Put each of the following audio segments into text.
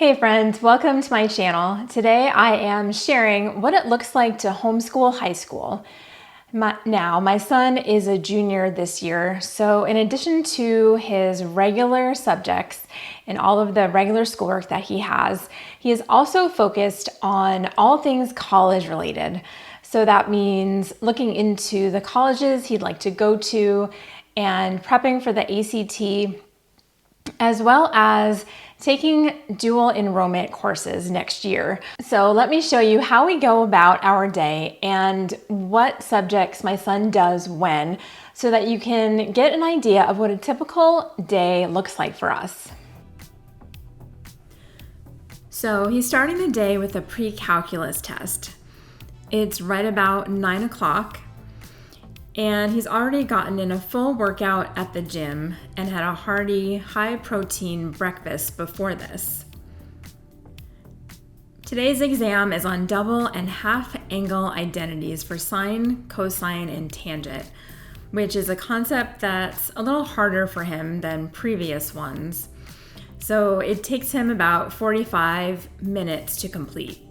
Hey friends, welcome to my channel. Today I am sharing what it looks like to homeschool high school. My son is a junior this year, so in addition to his regular subjects and all of the regular schoolwork that he is also focused on all things college related. So that means looking into the colleges he'd like to go to and prepping for the ACT, as well as taking dual enrollment courses next year. So let me show you how we go about our day and what subjects my son does when, so that you can get an idea of what a typical day looks like for us. So he's starting the day with a pre-calculus test. It's right about 9 o'clock. And he's already gotten in a full workout at the gym and had a hearty, high-protein breakfast before this. Today's exam is on double and half-angle identities for sine, cosine, and tangent, which is a concept that's a little harder for him than previous ones. So it takes him about 45 minutes to complete.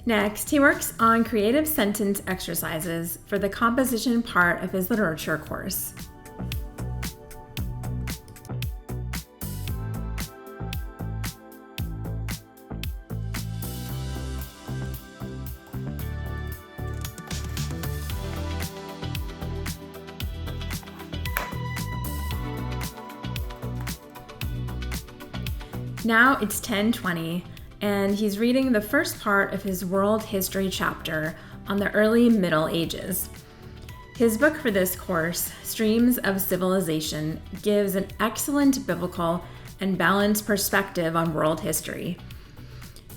Next, he works on creative sentence exercises for the composition part of his literature course. Now it's 10:20. And he's reading the first part of his world history chapter on the early Middle Ages. His book for this course, Streams of Civilization, gives an excellent biblical and balanced perspective on world history.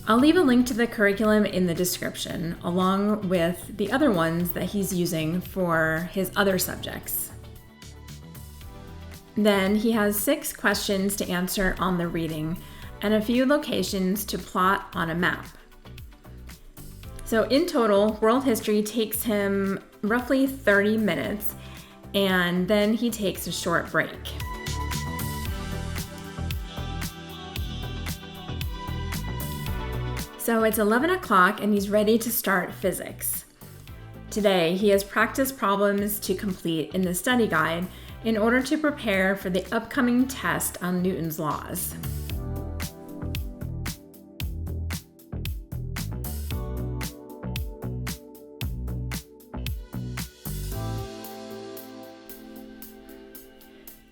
I'll leave a link to the curriculum in the description, along with the other ones that he's using for his other subjects. Then he has 6 questions to answer on the reading, and a few locations to plot on a map. So in total, world history takes him roughly 30 minutes, and then he takes a short break. So it's 11 o'clock and he's ready to start physics. Today, he has practice problems to complete in the study guide in order to prepare for the upcoming test on Newton's laws.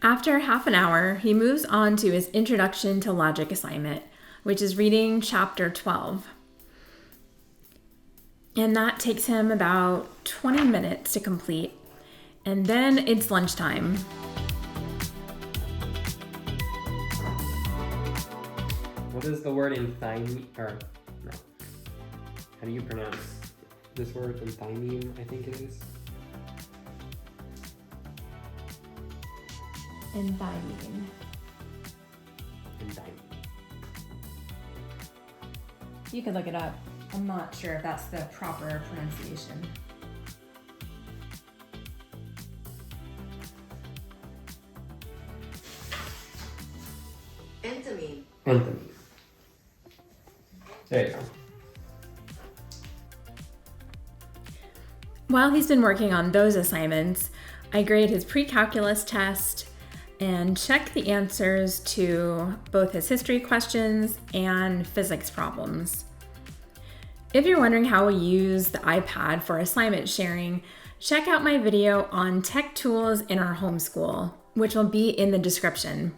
After half an hour, he moves on to his Introduction to Logic assignment, which is reading chapter 12. And that takes him about 20 minutes to complete. And then it's lunchtime. What is the word enthymeme, or no, how do you pronounce this word? Enthymeme, I think it is. Enthymeme. You could look it up. I'm not sure if that's the proper pronunciation. Enthymeme. There you go. While he's been working on those assignments, I grade his pre-calculus test and check the answers to both his history questions and physics problems. If you're wondering how we use the iPad for assignment sharing, check out my video on tech tools in our homeschool, which will be in the description.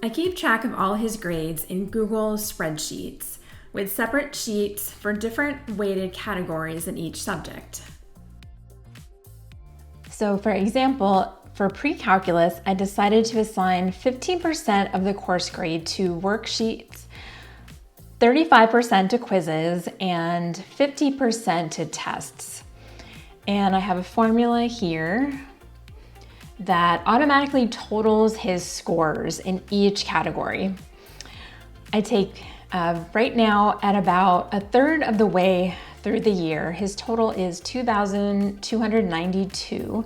I keep track of all his grades in Google spreadsheets, with separate sheets for different weighted categories in each subject. So for example, for pre-calculus, I decided to assign 15% of the course grade to worksheets, 35% to quizzes, and 50% to tests. And I have a formula here. that automatically totals his scores in each category. I take right now at about a third of the way through the year, his total is 2,292.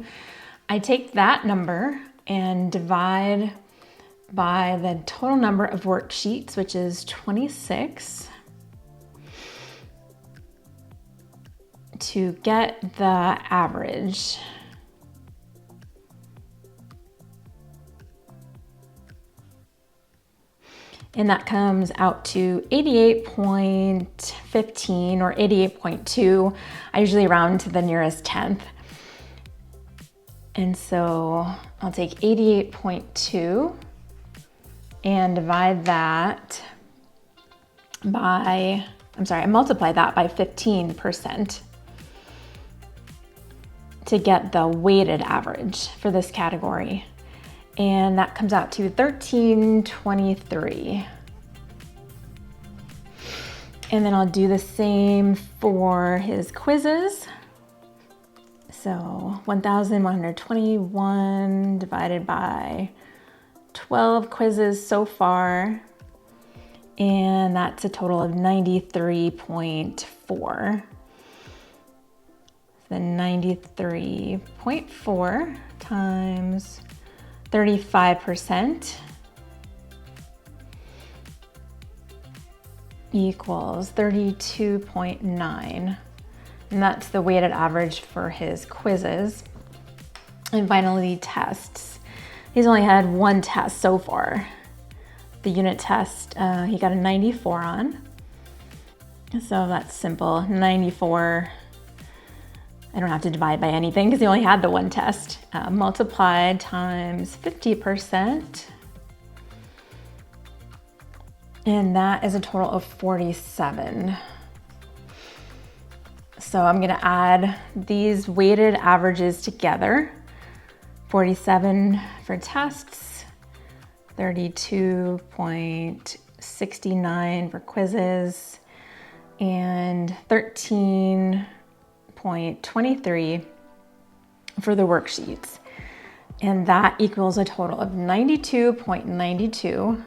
I take that number and divide by the total number of worksheets, which is 26, to get the average. And that comes out to 88.15 or 88.2. I usually round to the nearest tenth. And so I'll take 88.2 and divide that by, I multiply that by 15% to get the weighted average for this category. And that comes out to 1323. And then I'll do the same for his quizzes. So 1,121 divided by 12 quizzes so far. And that's a total of 93.4. Then 93.4 times 35% equals 32.9. And that's the weighted average for his quizzes. And finally, tests. He's only had one test so far. The unit test, he got a 94 on. So that's simple, 94. I don't have to divide by anything because he only had the one test. Multiplied times 50. And that is a total of 47. So I'm gonna add these weighted averages together. 47 for tests, 32.69 for quizzes, and 13.23 for the worksheets. And that equals a total of 92.92.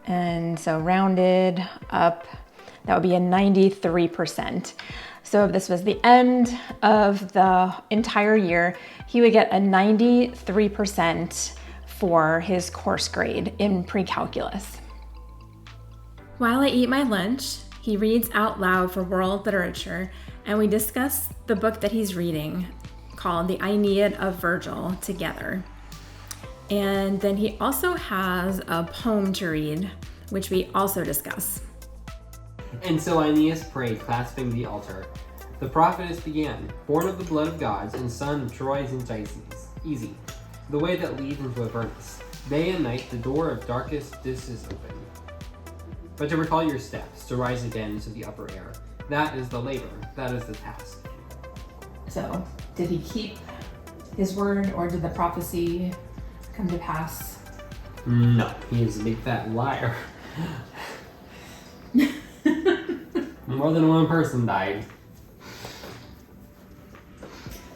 And so rounded up, that would be a 93%. So if this was the end of the entire year, he would get a 93% for his course grade in pre-calculus. While I eat my lunch, he reads out loud for world literature, and we discuss the book that he's reading called The Aeneid of Virgil together. And then he also has a poem to read, which we also discuss. And so Aeneas prayed, clasping the altar. The prophetess began, born of the blood of gods and son of Troy's Anchises, easy, the way that leads into Avernus. Day and night the door of darkest dis is open. But to recall your steps, to rise again to the upper air, that is the labor, that is the task. So, did he keep his word, or did the prophecy come to pass? No, he is a big fat liar. More than one person died.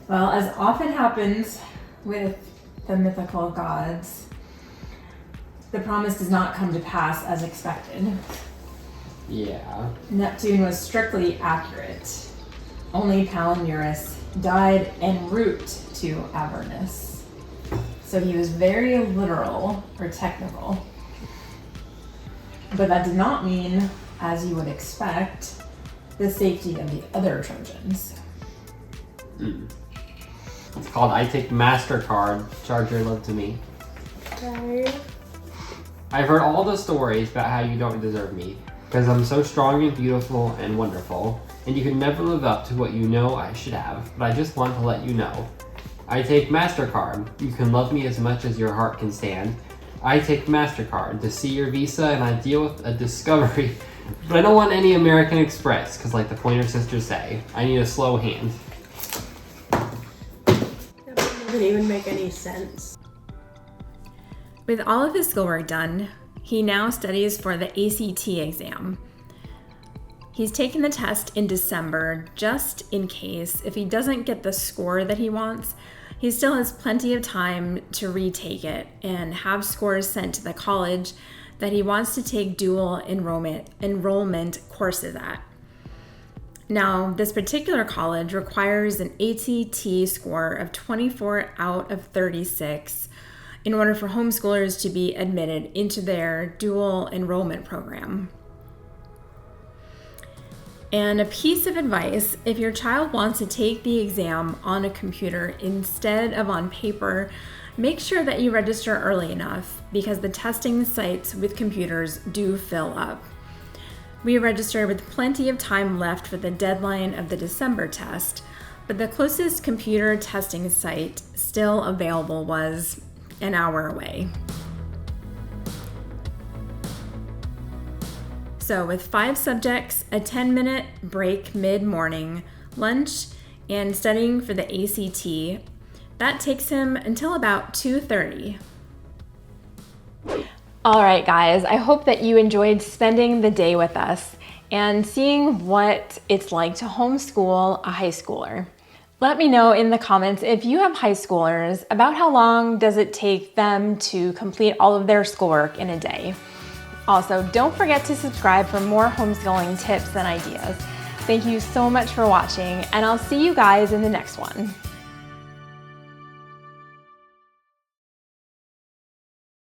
Well, as often happens with the mythical gods, the promise does not come to pass as expected. Yeah. Neptune was strictly accurate. Only Palinurus died en route to Avernus. So he was very literal or technical. But that did not mean, as you would expect, the safety of the other Trojans. It's called I Take MasterCard, charge your love to me. Sorry. I've heard all the stories about how you don't deserve me, because I'm so strong and beautiful and wonderful, and you could never live up to what you know I should have, but I just want to let you know. I take MasterCard, you can love me as much as your heart can stand. I take MasterCard to see your visa and I deal with a discovery, but I don't want any American Express, because like the Pointer Sisters say, I need a slow hand. That doesn't even make any sense. With all of his schoolwork done, he now studies for the ACT exam. He's taken the test in December just in case. If he doesn't get the score that he wants, He still has plenty of time to retake it and have scores sent to the college that he wants to take dual enrollment courses at. Now, this particular college requires an ACT score of 24 out of 36 in order for homeschoolers to be admitted into their dual enrollment program. And a piece of advice, if your child wants to take the exam on a computer instead of on paper, make sure that you register early enough because the testing sites with computers do fill up. We registered with plenty of time left for the deadline of the December test, but the closest computer testing site still available was an hour away. So with 5 subjects, a 10-minute break mid-morning, lunch, and studying for the ACT, that takes him until about 2:30. All right, guys, I hope that you enjoyed spending the day with us and seeing what it's like to homeschool a high schooler. Let me know in the comments if you have high schoolers, about how long does it take them to complete all of their schoolwork in a day. Also, don't forget to subscribe for more homeschooling tips and ideas. Thank you so much for watching, and I'll see you guys in the next one.